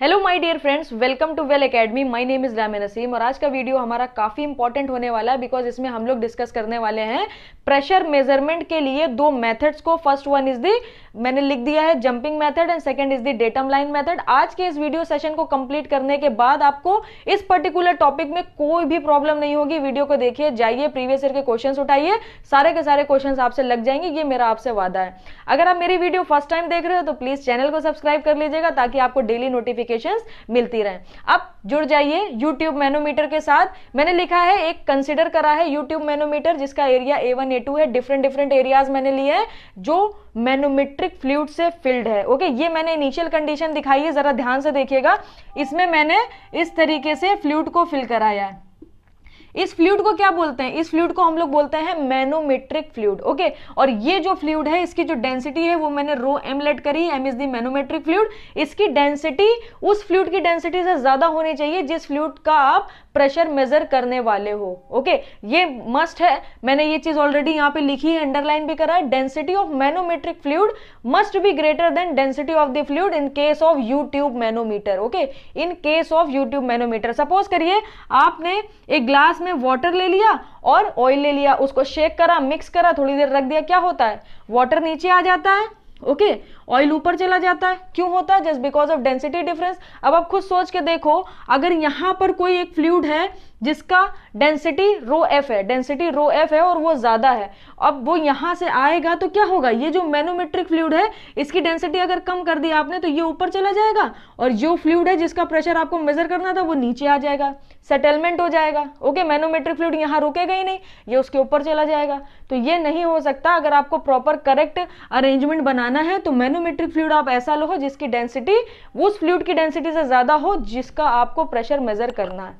Hello my dear friends, welcome to well academy. My name is Rame Naseem और आज का video हमारा काफी इंपॉर्टेंट होने वाला है बिकॉज इसमें हम लोग डिस्कस करने वाले हैं प्रेशर मेजरमेंट के लिए दो मेथड्स को। फर्स्ट वन इज दी, मैंने लिख दिया है jumping method and second is the datum line method. आज के इस वीडियो सेशन को कंप्लीट करने के बाद आपको इस पर्टिकुलर टॉपिक में कोई भी प्रॉब्लम नहीं होगी। वीडियो को देखिए, जाइए प्रीवियस ईयर के क्वेश्चंस उठाइए, सारे के सारे क्वेश्चंस आपसे लग जाएंगे, ये मेरा आपसे वादा है। अगर आप मेरी वीडियो फर्स्ट टाइम देख रहे हो तो प्लीज चैनल को सब्सक्राइब कर लीजिएगा ताकि आपको डेली नोटिफिकेशंस मिलती रहे। अब जुड़ जाइए यूट्यूब मैनोमीटर के साथ। मैंने लिखा है, एक कंसिडर करा है यूट्यूब मैनोमीटर जिसका एरिया A1 A2 है। डिफरेंट एरियाज मैंने लिए हैं जो मैनोमेट्रिक फ्लूइड से फिल्ड है। ओके, ये मैंने इनिशियल कंडीशन दिखाई है, जरा ध्यान से देखिएगा। इसमें मैंने इस तरीके से फ्लूइड को फिल कराया है। इस फ्लूइड को क्या बोलते हैं? इस फ्लूइड को हम लोग बोलते हैं मैनोमेट्रिक फ्लूइड। ओके, और ये जो फ्लूइड है इसकी जो डेंसिटी है वो मैंने रो एम लेट करी, m is the manometric fluid. इसकी डेंसिटी उस फ्लूइड की डेंसिटी से ज्यादा होनी चाहिए जिस फ्लूइड का आप प्रेशर मेजर करने वाले हो। ओके, ये मस्ट है, मैंने ये चीज ऑलरेडी यहाँ पे लिखी है, अंडरलाइन भी करा है। Density of manometric fluid must be greater than density of the fluid in case of U tube manometer. Okay, in case of U tube manometer. Suppose करिए आपने एक ग्लास में वाटर ले लिया और ऑयल ले लिया, उसको शेक करा, मिक्स करा, थोड़ी देर रख दिया। क्या होता है? वाटर नीचे आ जाता है, ओके, ऑयल ऊपर चला जाता है। क्यों होता है? Just because of density difference. अब आप खुद सोच के देखो, अगर यहां पर कोई एक फ्लूइड है जिसका डेंसिटी रो एफ है, डेंसिटी रो एफ है और वो ज्यादा है, अब वो यहां से आएगा तो क्या होगा? ये जो मैनोमेट्रिक फ्लूइड है इसकी डेंसिटी अगर कम कर दी आपने तो ये ऊपर चला जाएगा और जो फ्लूइड है जिसका प्रेशर आपको मेजर करना था वो नीचे आ जाएगा, सेटलमेंट हो जाएगा। ओके, मैनोमेट्रिक फ्लूइड यहां रुकेगा ही नहीं, ये उसके ऊपर चला जाएगा। तो ये नहीं हो सकता। अगर आपको प्रॉपर करेक्ट अरेंजमेंट बनाना है तो मैनोमेट्रिक फ्लूइड आप ऐसा लो जिसकी डेंसिटी उस फ्लूइड की डेंसिटी से ज्यादा हो जिसका आपको प्रेशर मेजर करना है,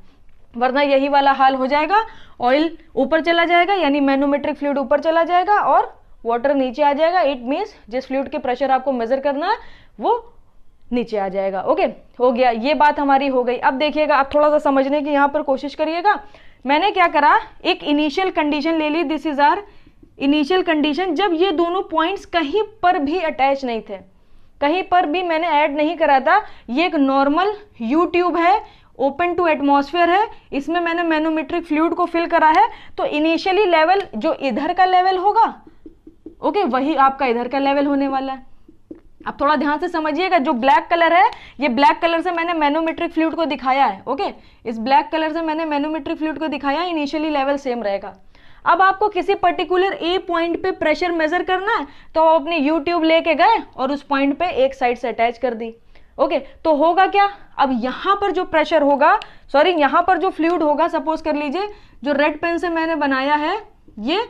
वरना यही वाला हाल हो जाएगा। ऑयल ऊपर चला जाएगा यानी मैनोमेट्रिक फ्लूइड ऊपर चला जाएगा और वाटर नीचे आ जाएगा। इट मींस जिस फ्लूइड के प्रेशर आपको मेजर करना है वो नीचे आ जाएगा। ओके, हो गया, ये बात हमारी हो गई। अब देखिएगा, आप थोड़ा सा समझने की यहां पर कोशिश करिएगा। मैंने क्या करा, एक इनिशियल कंडीशन ले ली। This is our initial condition. जब ये दोनों पॉइंट्स कहीं पर भी अटैच नहीं थे, कहीं पर भी मैंने ऐड नहीं करा था, ये एक नॉर्मल यू ट्यूब है, ओपन टू एटमॉस्फेयर है, इसमें मैंने मैनोमेट्रिक फ्लूइड को फिल करा है। तो इनिशियली लेवल जो इधर का लेवल होगा, ओके, वही आपका इधर का लेवल होने वाला है। अब थोड़ा ध्यान से समझिएगा, जो ब्लैक कलर है, ये ब्लैक कलर से मैंने मैनोमेट्रिक फ्लूइड को दिखाया है। ओके, इस ब्लैक कलर से मैंने मैनोमेट्रिक फ्लूइड को दिखाया है, इनिशियली लेवल सेम रहेगा। अब आपको किसी पर्टिकुलर ए पॉइंट पे प्रेशर मेजर करना है तो आप अपनी यू ट्यूब लेके गए और उस पॉइंट पे एक साइड से अटैच कर दी। ओके, तो होगा क्या? अब यहां पर जो प्रेशर होगा, सॉरी, यहां पर जो फ्लूइड होगा, सपोज कर लीजिए जो रेड पेन से मैंने बनाया है, ये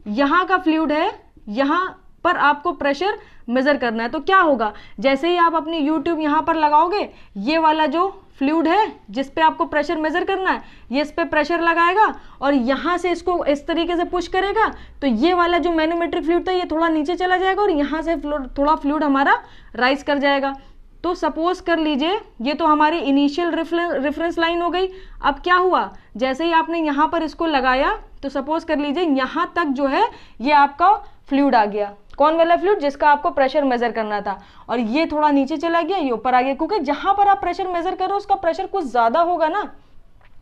यहां का फ्लूइड है, यहां पर आपको प्रेशर मेजर करना है। तो क्या होगा? जैसे ही आप अपनी यूट्यूब यहां पर लगाओगे, ये वाला जो फ्लूइड है जिस पे आपको प्रेशर मेजर करना है, ये इस पे प्रेशर लगाएगा और यहां से इसको इस तरीके से पुश करेगा तो ये वाला जो मैनोमेट्रिक फ्लूइड था ये थोड़ा नीचे चला जाएगा और यहां से थोड़ा फ्लूइड हमारा राइज कर जाएगा। तो सपोज कर लीजिए ये तो हमारी इनिशियल रेफरेंस लाइन हो गई। अब क्या हुआ? जैसे ही आपने यहां पर इसको लगाया तो सपोज कर लीजिए यहां तक जो है ये आपका फ्लूइड आ गया। कौन वाला फ्लूइड? जिसका आपको प्रेशर मेजर करना था। और ये थोड़ा नीचे चला गया, ये ऊपर आ गया, क्योंकि जहां पर आप प्रेशर मेजर कर रहे हो उसका प्रेशर कुछ ज्यादा होगा ना।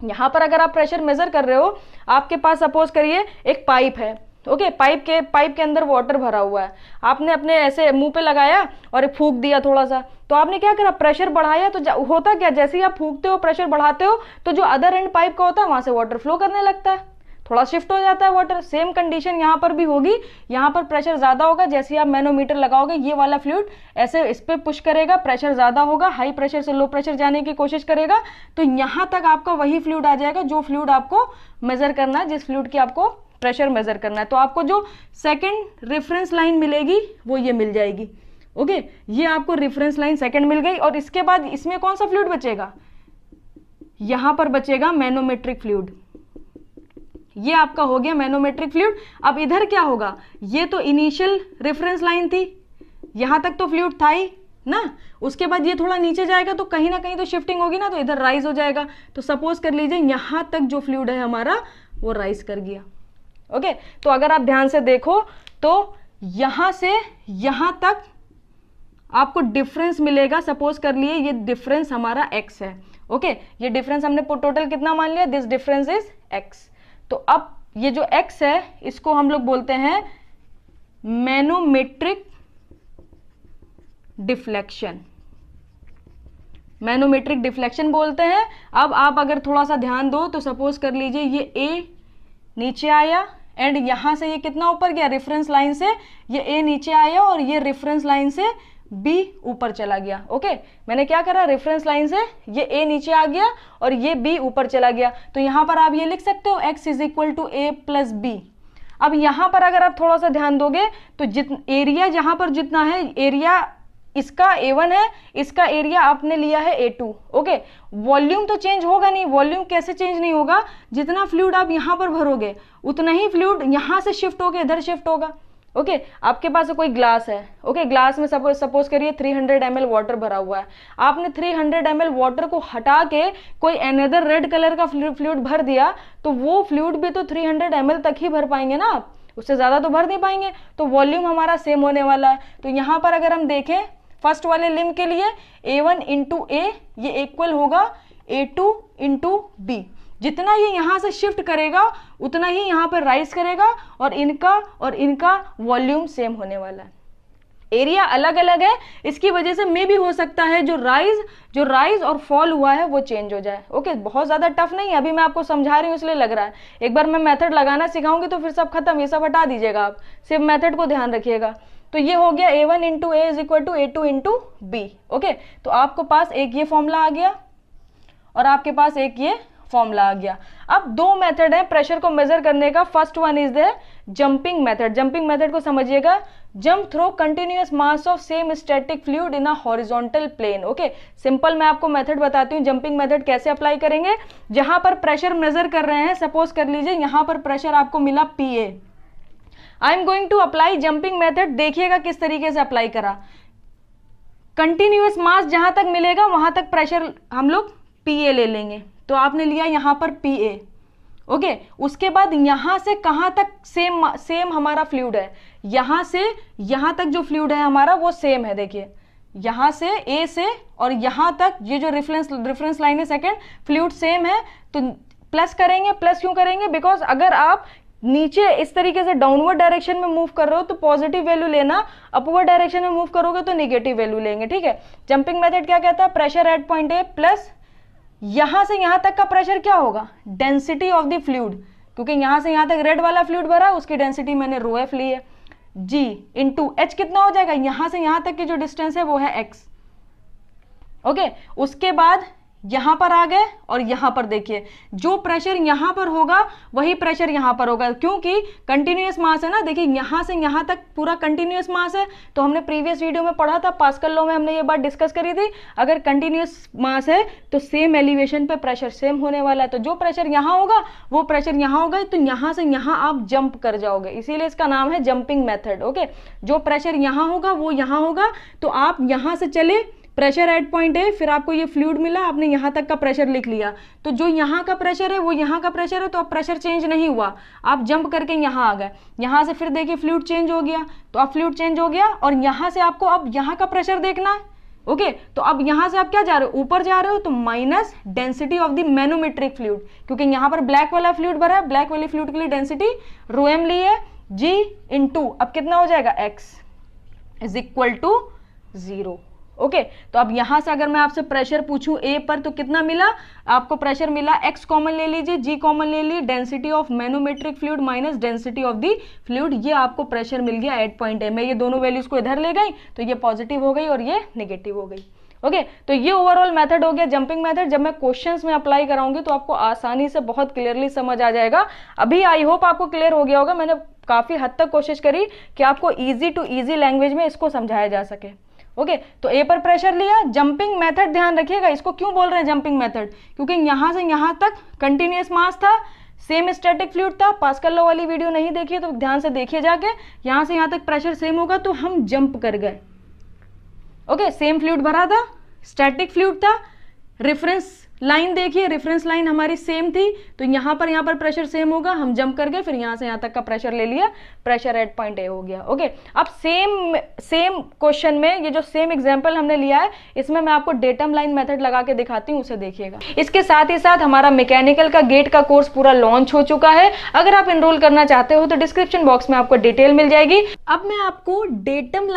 यहां पर अगर आप प्रेशर मेजर कर रहे हो, आपके पास सपोज करिए एक पाइप है, ओके, पाइप के अंदर वाटर भरा हुआ है, आपने अपने ऐसे मुंह पे लगाया और फूंक दिया थोड़ा सा, तो आपने क्या करा? प्रेशर बढ़ाया। तो होता क्या, जैसे ही आप फूंकते हो, प्रेशर बढ़ाते हो, तो जो अदर एंड पाइप का होता है वहां से वाटर फ्लो करने लगता है, थोड़ा शिफ्ट हो जाता है वाटर। सेम कंडीशन यहाँ पर भी होगी, यहाँ पर प्रेशर ज्यादा होगा, जैसे ही आप मैनोमीटर लगाओगे ये वाला फ्लूइड ऐसे इस पे पुश करेगा, प्रेशर ज्यादा होगा, हाई प्रेशर से लो प्रेशर जाने की कोशिश करेगा, तो यहाँ तक आपका वही फ्लूइड आ जाएगा जो फ्लूइड आपको मेजर करना है, जिस फ्लूइड की आपको प्रेशर मेजर करना है। तो आपको जो सेकेंड रेफरेंस लाइन मिलेगी वो ये मिल जाएगी। ओके, ये आपको रेफरेंस लाइन सेकेंड मिल गई। और इसके बाद इसमें कौन सा फ्लूइड बचेगा? यहां पर बचेगा मैनोमेट्रिक फ्लूइड। ये आपका हो गया मैनोमेट्रिक फ्लूइड। अब इधर क्या होगा? ये तो इनिशियल रेफरेंस लाइन थी, यहां तक तो फ्लूइड था ही ना, उसके बाद ये थोड़ा नीचे जाएगा तो कहीं ना कहीं तो शिफ्टिंग होगी ना, तो इधर राइज हो जाएगा। तो सपोज कर लीजिए यहां तक जो फ्लूइड है हमारा वो राइज कर गया। ओके, तो अगर आप ध्यान से देखो तो यहां से यहां तक आपको डिफरेंस मिलेगा। सपोज कर लिए ये डिफरेंस हमारा x है, ओके ये डिफरेंस हमने टोटल कितना मान लिया, दिस डिफरेंस इज x। तो अब ये जो x है इसको हम लोग बोलते हैं मैनोमेट्रिक डिफ्लेक्शन, मैनोमेट्रिक डिफ्लेक्शन बोलते हैं। अब आप अगर थोड़ा सा ध्यान दो तो सपोज कर लीजिए ये a नीचे आया एंड यहां से ये कितना ऊपर गया, रेफरेंस लाइन से ये a नीचे आया और ये रेफरेंस लाइन से b ऊपर चला गया। ओके मैंने क्या करा, रेफरेंस लाइन से ये a नीचे आ गया और ये b ऊपर चला गया। तो यहां पर आप ये लिख सकते हो x is equal to a plus b. अब यहां पर अगर आप थोड़ा सा ध्यान दोगे तो एरिया जहां पर जितना है, एरिया इसका A1 है, इसका एरिया आपने लिया है A2। ओके वॉल्यूम तो चेंज होगा नहीं, वॉल्यूम कैसे चेंज नहीं होगा, जितना फ्लूइड आप यहां पर भरोगे उतना ही फ्लूइड यहां से शिफ्ट होके इधर शिफ्ट होगा। ओके आपके पास कोई ग्लास है, ओके ग्लास में सपोज करिए 300 ml वाटर भरा हुआ है, आपने 300 ml वाटर को हटा के कोई अनदर रेड कलर का फ्लूइड भर दिया तो वो फ्लूइड भी तो 300 ml तक ही भर पाएंगे ना आप, उससे ज्यादा तो भर नहीं पाएंगे। तो वॉल्यूम हमारा सेम होने वाला है। तो यहाँ पर अगर हम देखें फर्स्ट वाले लिम्ब के लिए A1 इंटू ए ये इक्वल होगा A2 इंटू बी। जितना ये यहाँ से शिफ्ट करेगा उतना ही यहाँ पर राइज करेगा और इनका वॉल्यूम सेम होने वाला है। एरिया अलग अलग है, इसकी वजह से मे भी हो सकता है जो राइज और फॉल हुआ है वो चेंज हो जाए। ओके बहुत ज्यादा टफ नहीं है, अभी मैं आपको समझा रही हूँ इसलिए लग रहा है। एक बार मैं मेथड लगाना सिखाऊंगी तो फिर सब खत्म, ये सब हटा दीजिएगा आप, सिर्फ मेथड को ध्यान रखिएगा। तो ये हो गया A1 into a is equal to A2 into b. Okay तो आपके पास एक ये फॉर्मूला आ गया और आपके पास एक ये फॉर्मूला आ गया। अब दो मेथड है प्रेशर को मेजर करने का। First one is the jumping method. Jumping method को समझिएगा, jump through continuous mass of same static fluid in a horizontal plane. Okay simple मैं आपको मेथड बताती हूँ जंपिंग मेथड कैसे अप्लाई करेंगे। जहां पर प्रेशर मेजर कर रहे हैं, सपोज कर लीजिए यहां पर प्रेशर आपको मिला PA, I am going to apply jumping method. देखिएगा किस तरीके से अप्लाई करा। कंटिन्यूअस मास जहां तक मिलेगा वहां तक प्रेशर हम लोग PA ले लेंगे। तो आपने लिया यहां पर PA। ओके उसके बाद यहां से कहां तक सेम हमारा फ्लूइड है, यहां से यहां तक जो फ्लूइड है हमारा वो सेम है। देखिए यहां से A से और यहां तक ये जो रेफरेंस लाइन है सेकंड, फ्लूइड सेम है। तो प्लस करेंगे। प्लस क्यों करेंगे, बिकॉज अगर आप नीचे इस तरीके से डाउनवर्ड डायरेक्शन में मूव कर रहे हो तो पॉजिटिव वैल्यू लेना, अपवर्ड डायरेक्शन में मूव करोगे तो नेगेटिव वैल्यू लेंगे। ठीक है जंपिंग मेथड क्या कहता है, pressure at point A plus यहां से यहां तक का प्रेशर क्या होगा, डेंसिटी ऑफ द फ्लूइड, क्योंकि यहां से यहां तक रेड वाला फ्लूइड भरा उसकी डेंसिटी मैंने ρf ली है, G इंटू H कितना हो जाएगा, यहां से यहां तक की जो डिस्टेंस है वो है x। ओके उसके बाद यहां पर आ गए और यहां पर देखिए जो प्रेशर यहां पर होगा वही प्रेशर यहां पर होगा, क्योंकि कंटिन्यूअस मास है ना। देखिए यहां से यहां तक पूरा कंटिन्यूअस मास है। तो हमने प्रीवियस वीडियो में पढ़ा था, पास्कल लॉ में हमने ये बात डिस्कस करी थी, अगर कंटिन्यूअस मास है तो सेम एलिवेशन पे प्रेशर सेम होने वाला है। तो जो प्रेशर यहां होगा वो प्रेशर यहां होगा, तो यहां से यहां आप जंप कर जाओगे, इसीलिए इसका नाम है जंपिंग मेथड। ओके जो प्रेशर यहां होगा वो यहां होगा, तो आप यहां से चले प्रेशर एट पॉइंट है, फिर आपको ये फ्लूइड मिला, आपने यहां तक का प्रेशर लिख लिया, तो जो यहां का प्रेशर है वो यहां का प्रेशर है, तो अब प्रेशर चेंज नहीं हुआ, आप जंप करके यहां आ गए। यहां से फिर देखिए फ्लूइड चेंज हो गया, तो अब फ्लूइड चेंज हो गया और यहां से आपको अब यहां का प्रेशर देखना है। ओके तो अब यहां से आप क्या जा रहे हो, ऊपर जा रहे हो, तो minus density of the manometric fluid, क्योंकि यहां पर ब्लैक वाला फ्लूइड भरा है, ब्लैक वाले फ्लूइड के लिए डेंसिटी ρm ली है, G इंटू अब कितना हो जाएगा x is equal to 0। Okay तो अब यहां से अगर मैं आपसे प्रेशर पूछूं A पर तो कितना मिला आपको, प्रेशर मिला x कॉमन ले लीजिए, G कॉमन ले लीजिए, density of manometric fluid minus density of the fluid, ये आपको प्रेशर मिल गया एट पॉइंट A। मैं ये दोनों वैल्यूज को इधर ले गई तो ये पॉजिटिव हो गई और ये नेगेटिव हो गई। ओके तो ये ओवरऑल मेथड हो गया जंपिंग मेथड। जब मैं क्वेश्चंस में अप्लाई कराऊंगी तो आपको आसानी से बहुत क्लियरली समझ आ जाएगा। अभी आई होप आपको क्लियर हो गया होगा, मैंने काफी हद तक कोशिश करी कि आपको ईजी टू ईजी लैंग्वेज में इसको समझाया जा सके। ओके तो A पर प्रेशर लिया, जंपिंग मेथड ध्यान रखिएगा, इसको क्यों बोल रहे हैं जंपिंग मेथड, क्योंकि यहां से यहां तक कंटिन्यूअस मास था, सेम स्टैटिक फ्लूइड था। पास्कल लॉ वाली वीडियो नहीं देखी तो ध्यान से देखिए जाके, यहां से यहां तक प्रेशर सेम होगा तो हम जंप कर गए। ओके सेम फ्लूइड भरा था, स्टैटिक फ्लूइड था, रेफरेंस लाइन देखिए, रेफरेंस लाइन हमारी सेम थी, तो यहाँ पर प्रेशर सेम होगा, हम जंप कर गए, फिर यहाँ से यहाँ तक का प्रेशर ले लिया, प्रेशर एट पॉइंट ए हो गया। ओके, अब सेम क्वेश्चन में ये जो सेम एग्जांपल हमने लिया है, इसमें मैं आपको डेटम लाइन मेथड लगा के दिखाती हूँ, उसे देखिएगा। इसके साथ ही साथ हमारा मैकेनिकल का गेट का कोर्स पूरा लॉन्च हो चुका है। अगर आप एनरोल करना चाहते हो तो डिस्क्रिप्शन बॉक्स में आपको डिटेल मिल जाएगी। अब मैं आपको डेटम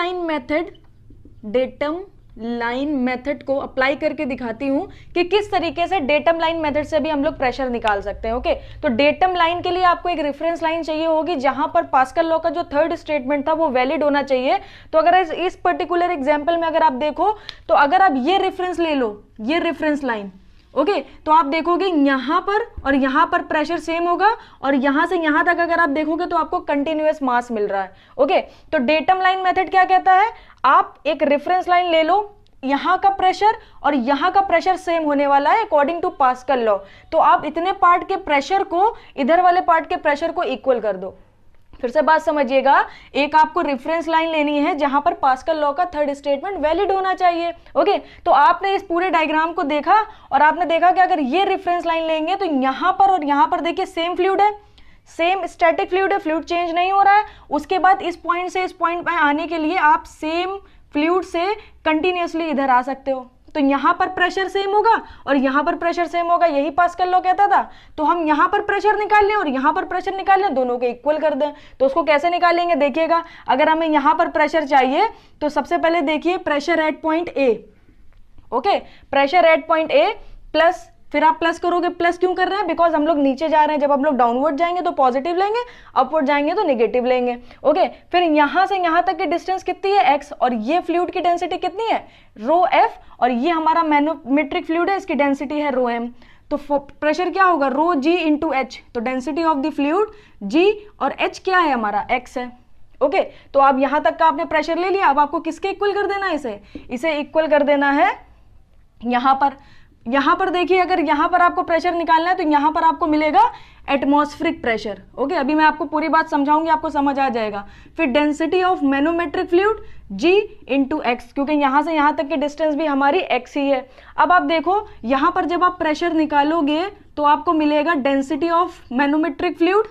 लाइन मेथड को अप्लाई करके दिखाती हूं कि किस तरीके से डेटम लाइन मेथड से भी हम लोग प्रेशर निकाल सकते हैं। ओके, तो डेटम लाइन के लिए आपको एक रेफरेंस लाइन चाहिए होगी जहां पर पास्कल लॉ का जो थर्ड स्टेटमेंट था वो वैलिड होना चाहिए। तो अगर इस पर्टिकुलर एग्जांपल में अगर आप देखो, तो अगर आप ये रेफरेंस ले लो, ये रेफरेंस लाइन, ओके, तो आप देखोगे यहां पर और यहां पर प्रेशर सेम होगा, और यहां से यहां तक अगर आप देखोगे तो आपको कंटिन्यूअस मास मिल रहा है। ओके, तो डेटम लाइन मेथड क्या कहता है, आप एक रेफरेंस लाइन ले लो, यहां का प्रेशर और यहां का प्रेशर सेम होने वाला है अकॉर्डिंग टू पास्कल लॉ, तो आप इतने पार्ट के प्रेशर को इधर वाले पार्ट के प्रेशर को इक्वल कर दो। फिर से बात समझिएगा, एक आपको रेफरेंस लाइन लेनी है जहां पर पास्कल लॉ का थर्ड स्टेटमेंट वैलिड होना चाहिए। ओके, तो आपने इस पूरे डायग्राम को देखा और आपने देखा कि अगर ये रेफरेंस लाइन लेंगे तो यहां पर और यहां पर देखिए सेम फ्लूइड है, सेम स्टैटिक फ्लूइड है, फ्लूइड चेंज नहीं हो रहा है। उसके बाद इस पॉइंट से इस पॉइंट पे आने के लिए आप सेम फ्लूइड से कंटिन्यूअसली इधर आ सकते हो, तो यहां पर प्रेशर सेम होगा और यहां पर प्रेशर सेम होगा, यही पास्कल लॉ कहता था। तो हम यहां पर प्रेशर निकाल लें और यहां पर प्रेशर निकाल लें, दोनों को इक्वल कर दें। तो उसको कैसे निकालेंगे देखिएगा, अगर हमें यहां पर प्रेशर चाहिए तो सबसे पहले देखिए pressure at point A, okay, pressure at point A plus, फिर आप प्लस करोगे, प्लस क्यों कर रहे हैं, बिकॉज हम लोग नीचे जा रहे हैं, जब हम लोग डाउनवर्ड जाएंगे तो पॉजिटिव लेंगे, अपवर्ड जाएंगे तो नेगेटिव लेंगे। ओके, फिर यहां से यहां तक की डिस्टेंस कितनी है, x, और ये फ्लूइड की डेंसिटी कितनी है, रो एफ, और ये हमारा मैनोमेट्रिक फ्लूइड है, इसकी डेंसिटी है रो एम। तो प्रेशर क्या होगा, रो जी इंटू एच, तो डेंसिटी ऑफ द फ्लूइड जी, और एच क्या है हमारा, x है। ओके, तो अब यहां तक का आपने प्रेशर ले लिया, अब आपको किसके इक्वल कर देना है, इसे इक्वल कर देना है यहां पर देखिए, अगर यहां पर आपको प्रेशर निकालना है तो यहां पर आपको मिलेगा एटमॉस्फेरिक प्रेशर। ओके, अभी मैं आपको पूरी बात समझाऊंगी, आपको समझ आ जाएगा। फिर density of manometric fluid G into x, क्योंकि यहां से यहां तक की डिस्टेंस भी हमारी x ही है। अब आप देखो यहां पर जब आप प्रेशर निकालोगे तो आपको मिलेगा density of manometric fluid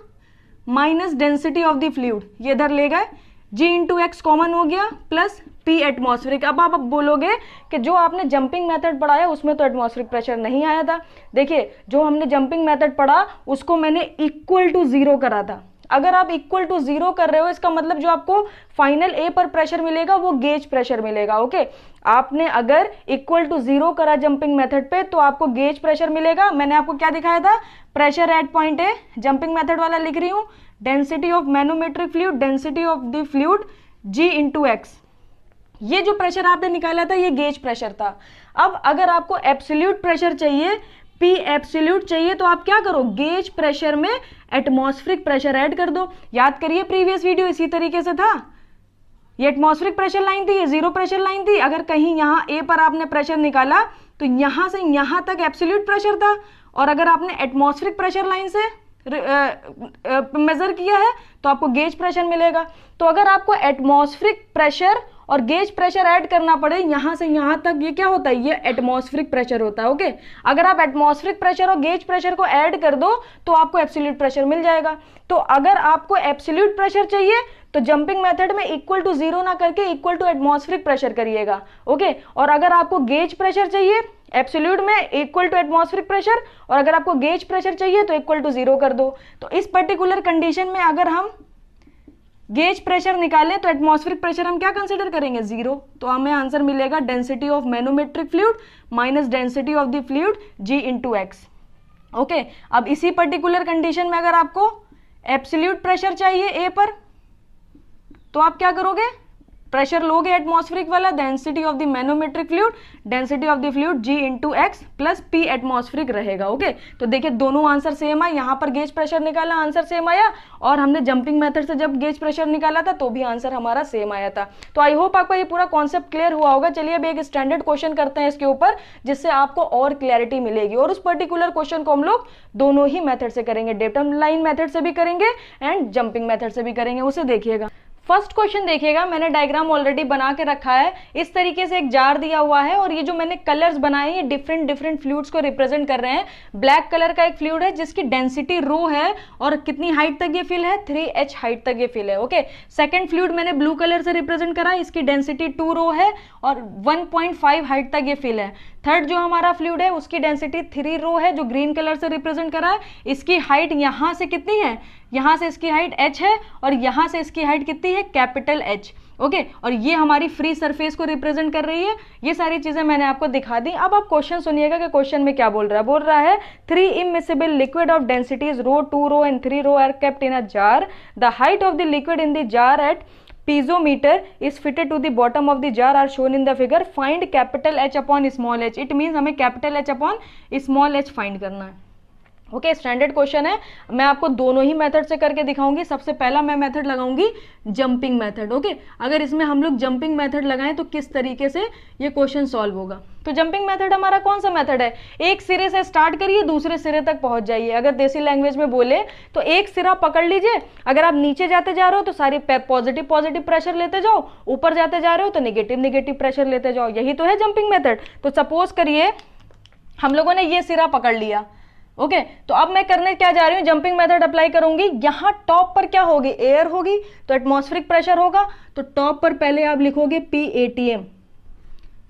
minus density of the fluid, ये इधर ले गए, G इंटू एक्स कॉमन हो गया, प्लस P एटमॉस्फेरिक। अब आप बोलोगे कि जो आपने जंपिंग मेथड पढ़ा है उसमें तो एटमॉस्फेरिक प्रेशर नहीं आया था। देखिए, जो हमने जंपिंग मेथड पढ़ा उसको मैंने इक्वल टू जीरो करा था। अगर आप इक्वल टू जीरो कर रहे हो, इसका मतलब जो आपको फाइनल ए पर प्रेशर मिलेगा वो गेज प्रेशर मिलेगा। ओके, आपने अगर इक्वल टू जीरो करा जंपिंग मेथड पे तो आपको गेज प्रेशर मिलेगा। मैंने आपको क्या दिखाया था, pressure at point A, jumping method वाला लिख रही हूँ, density of manometric fluid, density of the fluid G into x. ये जो प्रेशर आपने निकाला था ये गेज प्रेशर था। अब अगर आपको एब्सोल्यूट प्रेशर चाहिए, P एब्सोल्यूट चाहिए, तो आप क्या करो, गेज प्रेशर में एटमॉस्फेरिक प्रेशर ऐड कर दो। याद करिए प्रीवियस वीडियो इसी तरीके से था, ये एटमॉस्फेरिक प्रेशर लाइन थी, ये जीरो प्रेशर लाइन थी। अगर कहीं यहाँ A पर आपने प्रेशर निकाला तो यहां से यहां तक एब्सोल्यूट प्रेशर था, और अगर आपने एटमॉस्फेरिक प्रेशर लाइन से मेजर किया है तो आपको गेज प्रेशर मिलेगा। तो अगर आपको एटमॉस्फेरिक प्रेशर और गेज प्रेशर ऐड करना पड़े यहां से यहां तक, ये क्या होता है, ये एटमॉस्फेरिक प्रेशर होता है। ओके, अगर आप एटमॉस्फेरिक प्रेशर और गेज प्रेशर को ऐड कर दो तो आपको एब्सोल्यूट प्रेशर मिल जाएगा। तो अगर आपको एब्सोल्यूट प्रेशर चाहिए तो जंपिंग मेथड में इक्वल टू जीरो ना करके इक्वल टू एटमॉस्फेरिक प्रेशर करिएगा। ओके, और अगर आपको गेज प्रेशर चाहिए एब्सोल्यूट में इक्वल टू एटमॉस्फेरिक प्रेशर, और अगर आपको गेज प्रेशर चाहिए तो इक्वल टू जीरो कर दो। तो इस पर्टिकुलर कंडीशन में अगर हम गेज प्रेशर निकालें तो एटमॉस्फेरिक प्रेशर हम क्या कंसीडर करेंगे, जीरो। तो हमें आंसर मिलेगा density of manometric fluid minus density of the fluid G into x. Okay, अब इसी पर्टिकुलर कंडीशन में अगर आपको एब्सोल्यूट प्रेशर चाहिए ए पर, तो आप क्या करोगे, प्रेशर लोगे एटमॉस्फेरिक वाला, density of the manometric fluid, density of the fluid G into x plus P atmospheric रहेगा। ओके, तो देखिए दोनों आंसर सेम आए, यहाँ पर गेज प्रेशर निकाला आंसर सेम आया, और हमने जंपिंग मेथड से जब गेज प्रेशर निकाला था तो भी आंसर हमारा सेम आया था। तो आई होप आपको ये पूरा कॉन्सेप्ट क्लियर हुआ होगा। चलिए अब एक स्टैंडर्ड क्वेश्चन करते हैं इसके ऊपर, जिससे आपको और क्लैरिटी मिलेगी, और उस पर्टिकुलर क्वेश्चन को हम लोग दोनों ही मेथड से करेंगे, डेटम लाइन मेथड से भी करेंगे एंड जंपिंग मेथड से भी करेंगे। उसे देखिएगा। फर्स्ट क्वेश्चन देखिएगा, मैंने डायग्राम ऑलरेडी बना के रखा है। इस तरीके से एक जार दिया हुआ है और ये जो मैंने कलर्स बनाए हैं ये डिफरेंट डिफरेंट फ्लूइड्स को रिप्रेजेंट कर रहे हैं। ब्लैक कलर का एक फ्लूइड है जिसकी डेंसिटी रो है और कितनी हाइट तक ये फिल है, 3h हाइट तक ये फिल है। ओके, सेकंड फ्लूइड मैंने ब्लू कलर से रिप्रेजेंट करा, इसकी डेंसिटी 2 रो है और 1.5 हाइट तक ये फिल है। थर्ड जो हमारा फ्लूइड है उसकी डेंसिटी 3 रो है जो ग्रीन कलर से रिप्रेजेंट करा है, इसकी हाइट यहां से कितनी है, यहां से इसकी हाइट h है और यहां से इसकी हाइट कितनी है, कैपिटल H। ओके, और ये हमारी फ्री सरफेस को रिप्रेजेंट कर रही है। ये सारी चीजें मैंने आपको दिखा दी। अब आप क्वेश्चन सुनिएगा कि क्वेश्चन में क्या बोल रहा है। 3 immiscible liquid of densities row, 2 row and 3 row are kept in a jar. The height of the liquid in the jar at piezometer is fitted to the bottom of the jar are shown in the figure. Find capital H upon small h. It means हमें capital H upon small h find करना है। Okay, standard question है, मैं आपको दोनों ही method से करके दिखाऊंगी। सबसे पहला मैं मेथड लगाऊंगी जंपिंग मेथड। ओके, अगर इसमें हम लोग जंपिंग मेथड लगाएं तो किस तरीके से ये क्वेश्चन सॉल्व होगा। तो जंपिंग मेथड हमारा कौन सा मेथड है, एक सिरे से स्टार्ट करिए दूसरे सिरे तक पहुंच जाइए। अगर देसी लैंग्वेज में बोले तो एक सिरा पकड़ लीजिए, अगर आप नीचे जाते जा रहे हो तो सारी पॉजिटिव पॉजिटिव प्रेशर लेते जाओ, ऊपर जाते जा रहे हो तो निगेटिव निगेटिव प्रेशर लेते जाओ। यही तो है जंपिंग मेथड। तो सपोज करिए हम लोगों ने ये सिरा पकड़ लिया। ओके, तो अब मैं करने क्या जा रही हूँ, जंपिंग मेथड अप्लाई करूंगी। यहां टॉप पर क्या होगी, एयर होगी तो एटमॉस्फेरिक प्रेशर होगा। तो टॉप पर पहले आप लिखोगे PATM,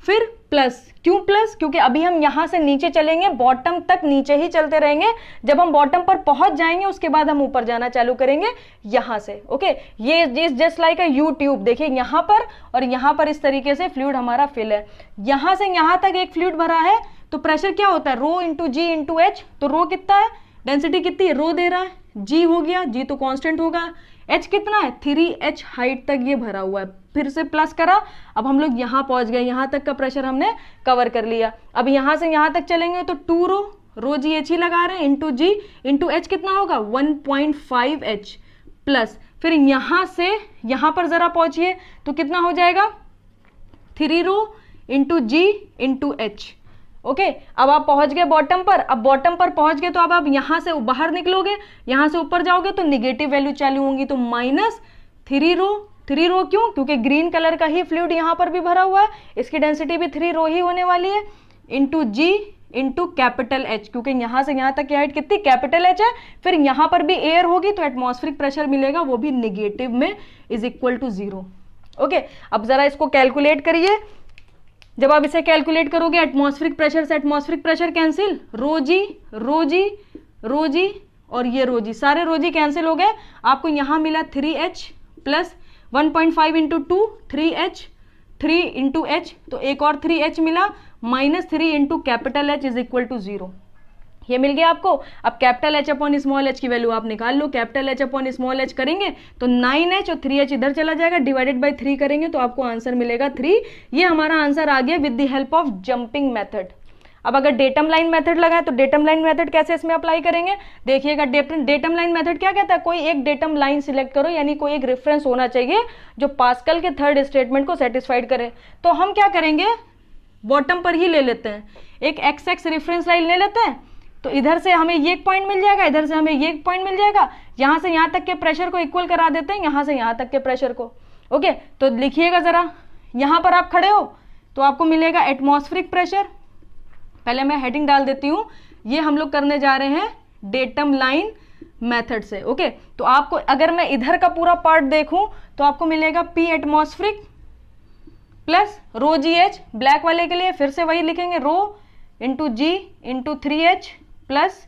फिर प्लस। क्यों प्लस, क्योंकि अभी हम यहां से नीचे चलेंगे, बॉटम तक नीचे ही चलते रहेंगे। जब हम बॉटम पर पहुंच जाएंगे उसके बाद हम ऊपर जाना चालू करेंगे यहां से। ओके, ये just like a you tube. देखिए यहां पर और यहां पर इस तरीके से फ्लूइड हमारा फिल है। यहां से यहां तक एक फ्लूइड भरा है तो प्रेशर क्या होता है, रो इंटू जी इंटू एच। तो रो कितना है, डेंसिटी कितनी है, रो दे रहा है, जी हो गया, जी तो कांस्टेंट होगा, एच कितना है, 3h हाइट तक ये भरा हुआ है। फिर से प्लस करा, अब हम लोग यहां पहुंच गए, यहां तक का प्रेशर हमने कवर कर लिया। अब यहां से यहां तक चलेंगे तो 2 रो, रो जी एच ही लगा रहे हैं, इंटू जी इंटू एच कितना होगा, 1.5h प्लस। फिर यहां से यहां पर जरा पहुंचिए तो कितना हो जाएगा, 3 रो इंटू जी इंटू एच। ओके, अब आप पहुंच गए बॉटम पर। अब बॉटम पर पहुंच गए तो अब आप यहां से बाहर निकलोगे, यहां से ऊपर जाओगे तो निगेटिव वैल्यू चालू होंगी, तो -3 रो। 3 रो क्यों, क्योंकि ग्रीन कलर का ही फ्लूइड यहां पर भी भरा हुआ है, इसकी डेंसिटी भी 3 रो ही होने वाली है, इंटू जी इंटू कैपिटल H, क्योंकि यहां से यहां तक की हाइट कितनी, कैपिटल H है। फिर यहां पर भी एयर होगी तो एटमॉस्फेरिक प्रेशर मिलेगा, वो भी निगेटिव में, इज इक्वल टू 0। ओके, अब जरा इसको कैलकुलेट करिए। जब आप इसे कैलकुलेट करोगे एटमॉस्फेरिक प्रेशर से एटमॉस्फेरिक प्रेशर कैंसिल, रो जी रो जी रो जी और ये रो जी, सारे रो जी कैंसिल हो गए। आपको यहां मिला 3h plus 1.5 into 2 3h, 3 into H तो एक और 3h मिला, -3 into capital H is equal to 0। ये मिल गया आपको। अब capital H upon small h की वैल्यू आप निकाल लो। Capital H upon small h करेंगे तो 9h और 3h इधर चला जाएगा, डिवाइडेड बाय 3 करेंगे तो आपको आंसर मिलेगा 3। ये हमारा आंसर आ गया with the help of jumping method. अब अगर डेटम लाइन मेथड लगाए तो डेटम लाइन मेथड कैसे इसमें अप्लाई करेंगे, देखिएगा। डेटम लाइन मेथड क्या कहता है, कोई एक डेटम लाइन सिलेक्ट करो, यानी कोई एक रेफरेंस होना चाहिए जो पास्कल के थर्ड स्टेटमेंट को सेटिस्फाइड करे। तो हम क्या करेंगे, बॉटम पर ही ले लेते हैं, एक एक्स एक्स रेफरेंस लाइन ले लेते हैं। तो इधर से हमें ये पॉइंट मिल जाएगा, इधर से हमें ये पॉइंट मिल जाएगा, यहां से यहां तक के प्रेशर को इक्वल करा देते हैं, यहां से यहां तक के प्रेशर को। ओके, तो लिखिएगा जरा, यहां पर आप खड़े हो तो आपको मिलेगा एटमॉस्फेरिक प्रेशर। पहले मैं हेडिंग डाल देती हूं, ये हम लोग करने जा रहे हैं डेटम लाइन मेथड से। ओके, तो आपको अगर मैं इधर का पूरा पार्ट देखूं तो आपको मिलेगा P एटमॉस्फेरिक प्लस रो जी एच, ब्लैक वाले के लिए फिर से वही लिखेंगे, रो इंटू जी into 3h plus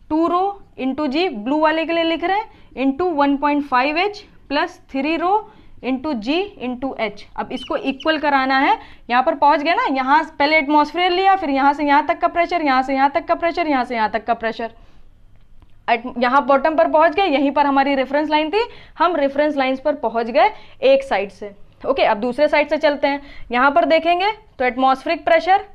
2 rho into जी, ब्लू वाले के लिए लिख रहे हैं, into 1.5h plus 3 rho into जी इंटू एच। अब इसको इक्वल कराना है, यहाँ पर पहुंच गए ना, यहाँ पहले एटमॉस्फेयर लिया, फिर यहाँ से यहाँ तक का प्रेशर, यहाँ से यहाँ तक का प्रेशर, यहाँ से यहाँ तक का प्रेशर, यहाँ बॉटम पर पहुंच गए, यहीं पर हमारी रेफरेंस लाइन थी, हम रेफरेंस लाइंस पर पहुंच गए एक साइड से। ओके, अब दूसरे साइड से चलते हैं। यहाँ पर देखेंगे तो एटमॉस्फेरिक प्रेशर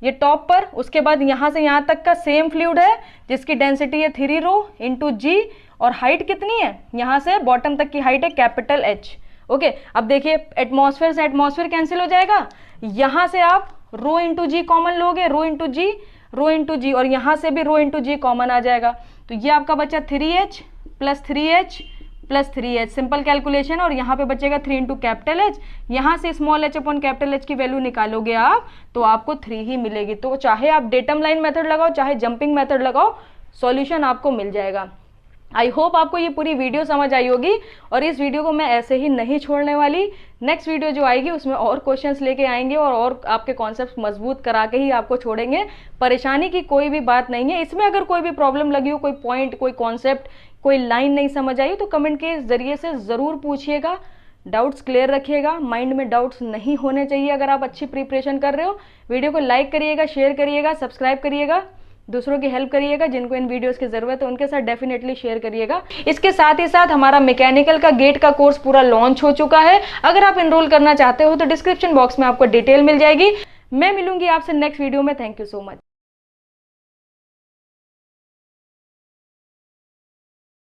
ये टॉप पर, उसके बाद यहाँ से यहाँ तक का सेम फ्लूइड है जिसकी डेंसिटी है 3 रो इंटू जी, और हाइट कितनी है, यहाँ से बॉटम तक की हाइट है कैपिटल H। ओके, अब देखिए एटमॉस्फेयर से एटमॉस्फेयर कैंसिल हो जाएगा, यहाँ से आप रो इंटू जी कॉमन लोगे, रो इंटू जी रो इंटू जी, और यहाँ से भी रो इंटू जी कॉमन आ जाएगा। तो ये आपका बचा 3h plus 3h plus 3h, simple calculation. और यहाँ पे बचेगा 3 इंटू कैपिटल H, यहाँ से small h upon capital H की वैल्यू निकालोगे आप तो आपको 3 ही मिलेगी। तो चाहे आप डेटम लाइन मेथड लगाओ चाहे जंपिंग मेथड लगाओ, सॉल्यूशन आपको मिल जाएगा। आई होप आपको ये पूरी वीडियो समझ आई होगी, और इस वीडियो को मैं ऐसे ही नहीं छोड़ने वाली। नेक्स्ट वीडियो जो आएगी उसमें और क्वेश्चंस लेके आएंगे और आपके कॉन्सेप्ट मजबूत करा के ही आपको छोड़ेंगे। परेशानी की कोई भी बात नहीं है इसमें। अगर कोई भी प्रॉब्लम लगी हो, कोई पॉइंट, कोई कॉन्सेप्ट, कोई लाइन नहीं समझ आई तो कमेंट के जरिए से ज़रूर पूछिएगा। डाउट्स क्लियर रखिएगा, माइंड में डाउट्स नहीं होने चाहिए अगर आप अच्छी प्रिपरेशन कर रहे हो। वीडियो को लाइक करिएगा, शेयर करिएगा, सब्सक्राइब करिएगा, दूसरों की हेल्प करिएगा, जिनको इन वीडियोस की जरूरत है उनके साथ डेफिनेटली शेयर करिएगा। इसके साथ ही साथ हमारा मैकेनिकल का गेट का कोर्स पूरा लॉन्च हो चुका है। अगर आप एनरोल करना चाहते हो तो डिस्क्रिप्शन बॉक्स में आपको डिटेल मिल जाएगी। मैं मिलूंगी आपसे नेक्स्ट वीडियो में। Thank you so much.